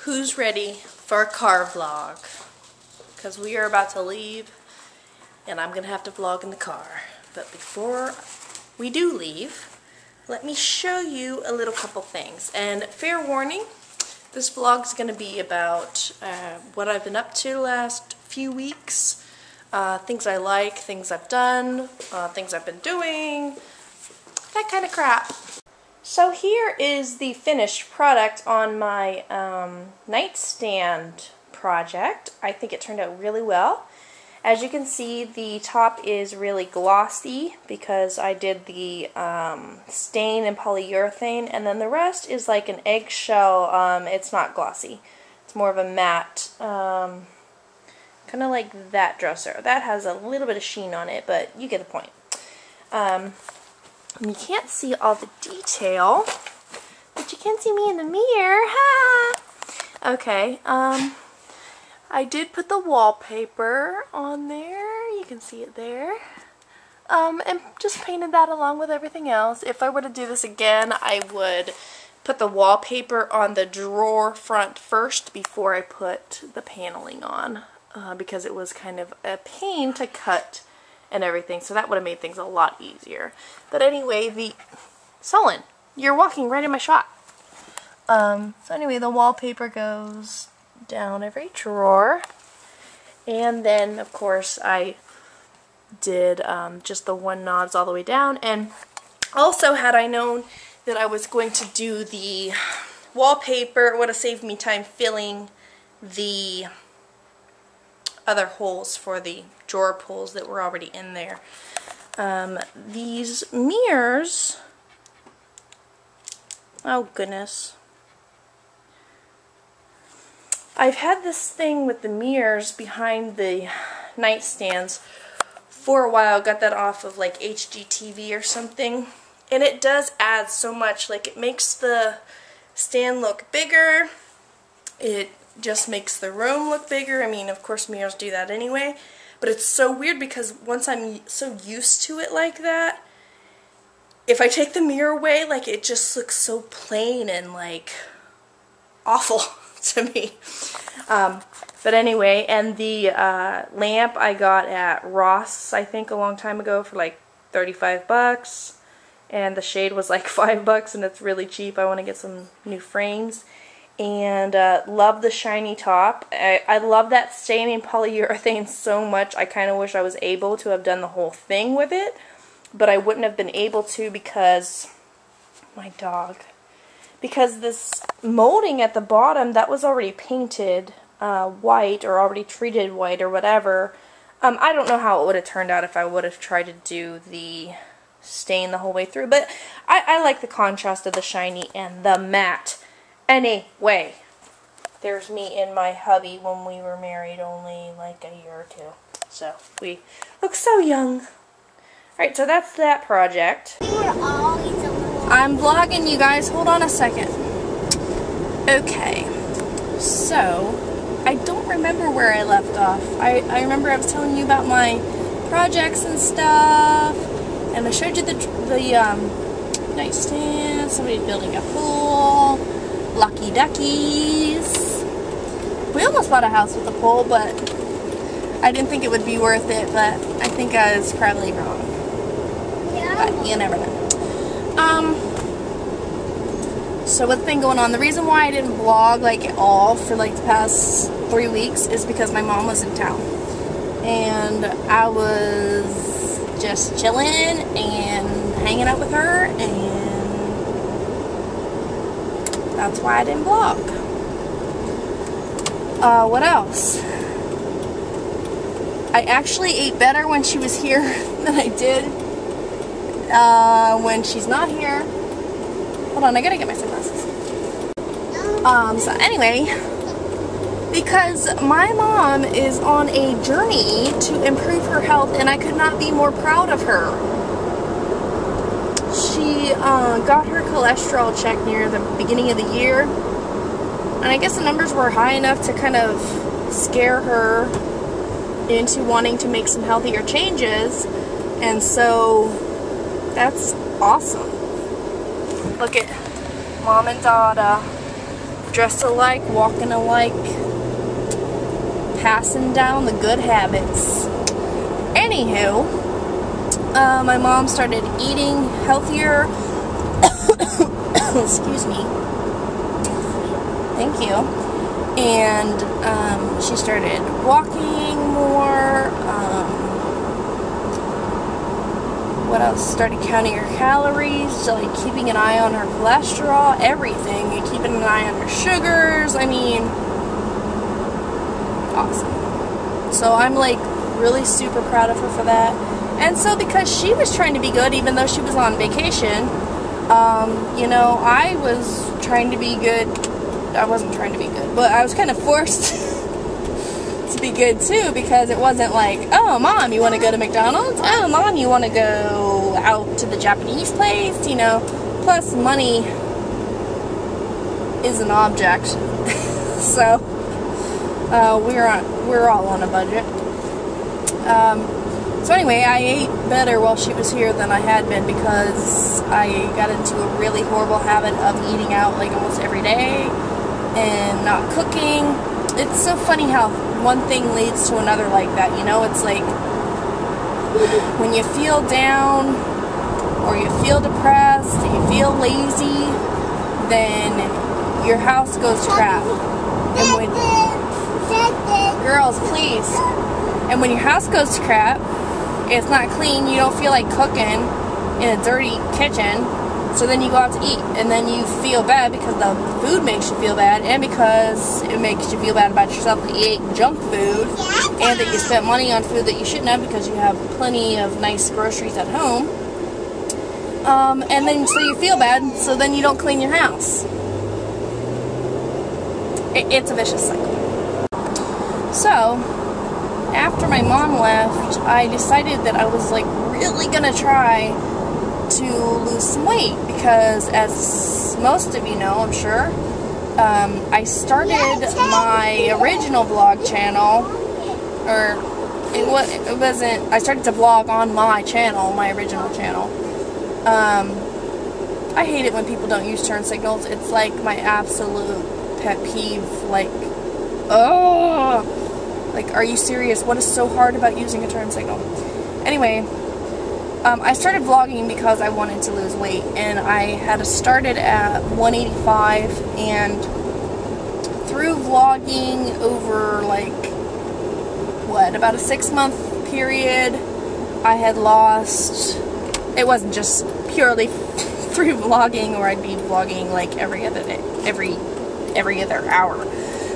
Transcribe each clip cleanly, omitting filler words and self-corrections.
Who's ready for a car vlog? Because we are about to leave and I'm going to have to vlog in the car. But before we do leave, let me show you a little couple things. And fair warning, this vlog is going to be about what I've been up to the last few weeks. Things I like, things I've done, things I've been doing, that kind of crap. So here is the finished product on my nightstand project. I think it turned out really well. As you can see, the top is really glossy because I did the stain and polyurethane, and then the rest is like an eggshell. It's not glossy. It's more of a matte, kind of like that dresser. That has a little bit of sheen on it, but you get the point. You can't see all the detail, but you can see me in the mirror. Ha! Okay, I did put the wallpaper on there. You can see it there. And just painted that along with everything else. If I were to do this again, I would put the wallpaper on the drawer front first before I put the paneling on, because it was kind of a pain to cut and everything, so that would have made things a lot easier. But anyway, Solon, you're walking right in my shot. So anyway, the wallpaper goes down every drawer, and then of course I did just the one knobs all the way down. And also, had I known that I was going to do the wallpaper, it would have saved me time filling the other holes for the drawer pulls that were already in there. These mirrors, oh goodness, I've had this thing with the mirrors behind the nightstands for a while. Got that off of like HGTV or something, and it does add so much. Like, it makes the stand look bigger, it just makes the room look bigger. I mean, of course mirrors do that anyway, but it's so weird because once I'm so used to it like that, if I take the mirror away, like, it just looks so plain and like awful to me. But anyway, and the lamp I got at Ross, I think, a long time ago for like 35 bucks, and the shade was like $5, and it's really cheap. I want to get some new frames. And love the shiny top. I love that staining polyurethane so much. I kind of wish I was able to have done the whole thing with it, but I wouldn't have been able to because my dog. Because this molding at the bottom, that was already painted white, or already treated white, or whatever. I don't know how it would have turned out if I would have tried to do the stain the whole way through, but I like the contrast of the shiny and the matte. Anyway, there's me and my hubby when we were married only like a year or two. So we look so young. Alright, so that's that project. I'm vlogging, you guys. Hold on a second. Okay, so I don't remember where I left off. I remember I was telling you about my projects and stuff, and I showed you the nightstand, somebody building a pool. Lucky duckies. We almost bought a house with a pool, but I didn't think it would be worth it, but I think I was probably wrong. Yeah. But you never know. So what's been going on? The reason why I didn't vlog like at all for like the past 3 weeks is because my mom was in town. And I was just chilling and hanging out with her, and that's why I didn't vlog. What else? I actually ate better when she was here than I did when she's not here. Hold on, I gotta get my sunglasses. So anyway, because my mom is on a journey to improve her health, and I could not be more proud of her. She got her cholesterol checked near the beginning of the year, and I guess the numbers were high enough to kind of scare her into wanting to make some healthier changes, and so that's awesome. Look at Mom and Dada dress alike, walking alike, passing down the good habits. Anywho, my mom started eating healthier. Excuse me. Thank you. And she started walking more. What else? Started counting her calories, like keeping an eye on her cholesterol, everything, and keeping an eye on her sugars. I mean, awesome. So I'm like really super proud of her for that. And so because she was trying to be good, even though she was on vacation, you know, I was trying to be good. I wasn't trying to be good, but I was kind of forced to be good too, because it wasn't like, oh, Mom, you want to go to McDonald's? Oh, Mom, you want to go out to the Japanese place? You know, plus money is an object. So we're all on a budget. So anyway, I ate better while she was here than I had been, because I got into a really horrible habit of eating out like almost every day and not cooking. It's so funny how one thing leads to another like that, you know? It's like when you feel down or you feel depressed, you feel lazy, then your house goes to crap. And when, girls, please. And when your house goes to crap, it's not clean, you don't feel like cooking in a dirty kitchen, so then you go out to eat, and then you feel bad because the food makes you feel bad, and because it makes you feel bad about yourself that you ate junk food, and that you spent money on food that you shouldn't have because you have plenty of nice groceries at home. And then so you feel bad, so then you don't clean your house. It's a vicious cycle. So after my mom left, I decided that I was like really gonna try to lose some weight, because as most of you know, I'm sure, I started my original vlog channel, or it wasn't, I started to vlog on my channel, my original channel. I hate it when people don't use turn signals. It's like my absolute pet peeve, like, oh, like, are you serious? What is so hard about using a turn signal? Anyway, I started vlogging because I wanted to lose weight, and I had started at 185, and through vlogging over like, what, about a 6-month period, I had lost, it wasn't just purely through vlogging, or I'd be vlogging like every other day, every other hour.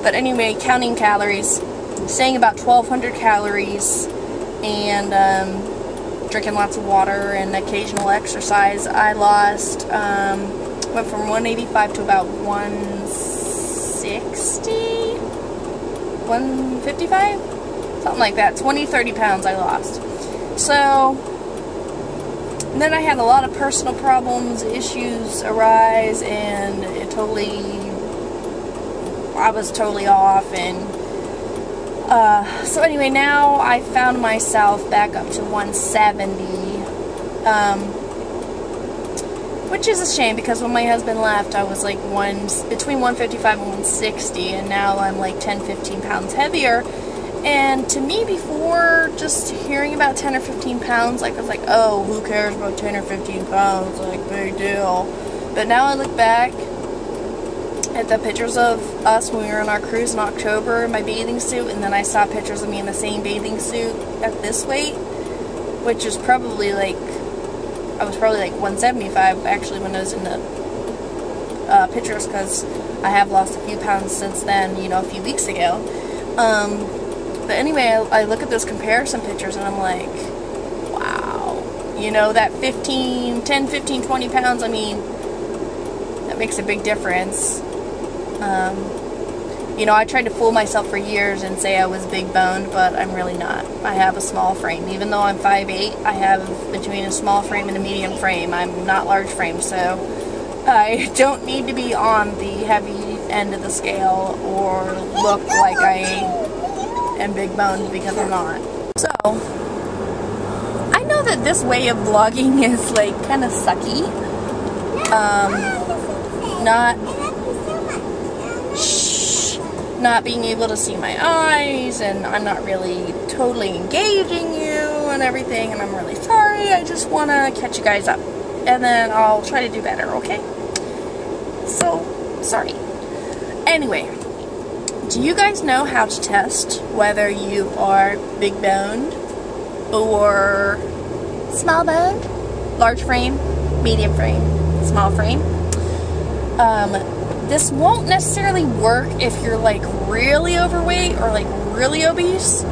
But anyway, counting calories, staying about 1,200 calories, and drinking lots of water and occasional exercise, I lost, went from 185 to about 160, 155, something like that. 20-30 pounds I lost. So and then I had a lot of personal problems, issues arise, and I was totally off, and so anyway, now I found myself back up to 170, which is a shame, because when my husband left, I was like between 155 and 160, and now I'm like 10-15 pounds heavier. And to me, before, just hearing about 10 or 15 pounds, like, I was like, oh, who cares about 10 or 15 pounds, like, big deal. But now I look back at the pictures of us when we were on our cruise in October in my bathing suit, and then I saw pictures of me in the same bathing suit at this weight, which is probably like, I was probably like 175 actually when I was in the pictures, because I have lost a few pounds since then, you know, a few weeks ago. But anyway, I look at those comparison pictures and I'm like, wow, you know, that 10, 15, 20 pounds, I mean, that makes a big difference. You know, I tried to fool myself for years and say I was big boned, but I'm really not. I have a small frame. Even though I'm 5'8", I have between a small frame and a medium frame. I'm not large frame, so I don't need to be on the heavy end of the scale or look like I am big boned, because I'm not. So, I know that this way of vlogging is like kind of sucky. not being able to see my eyes, and I'm not really totally engaging you and everything, and I'm really sorry. I just want to catch you guys up, and then I'll try to do better, okay? So, sorry. Anyway, do you guys know how to test whether you are big boned or small boned? Large frame, medium frame, small frame? This won't necessarily work if you're like really overweight or like really obese,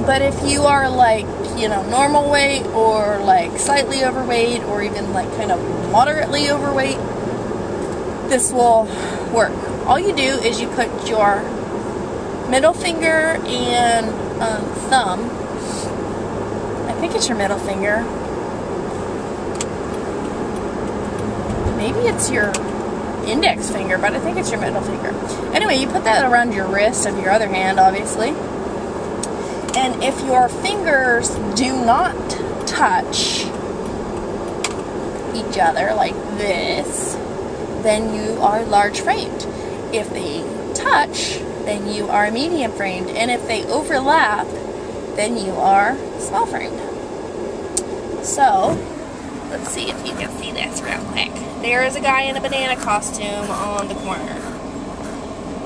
but if you are like, you know, normal weight or like slightly overweight or even like kind of moderately overweight, this will work. All you do is you put your middle finger and thumb, I think it's your middle finger, maybe it's your index finger, but I think it's your middle finger. Anyway, you put that around your wrist of your other hand, obviously. And if your fingers do not touch each other like this, then you are large framed. If they touch, then you are medium framed. And if they overlap, then you are small framed. So, let's see if you can see this real quick. There is a guy in a banana costume on the corner.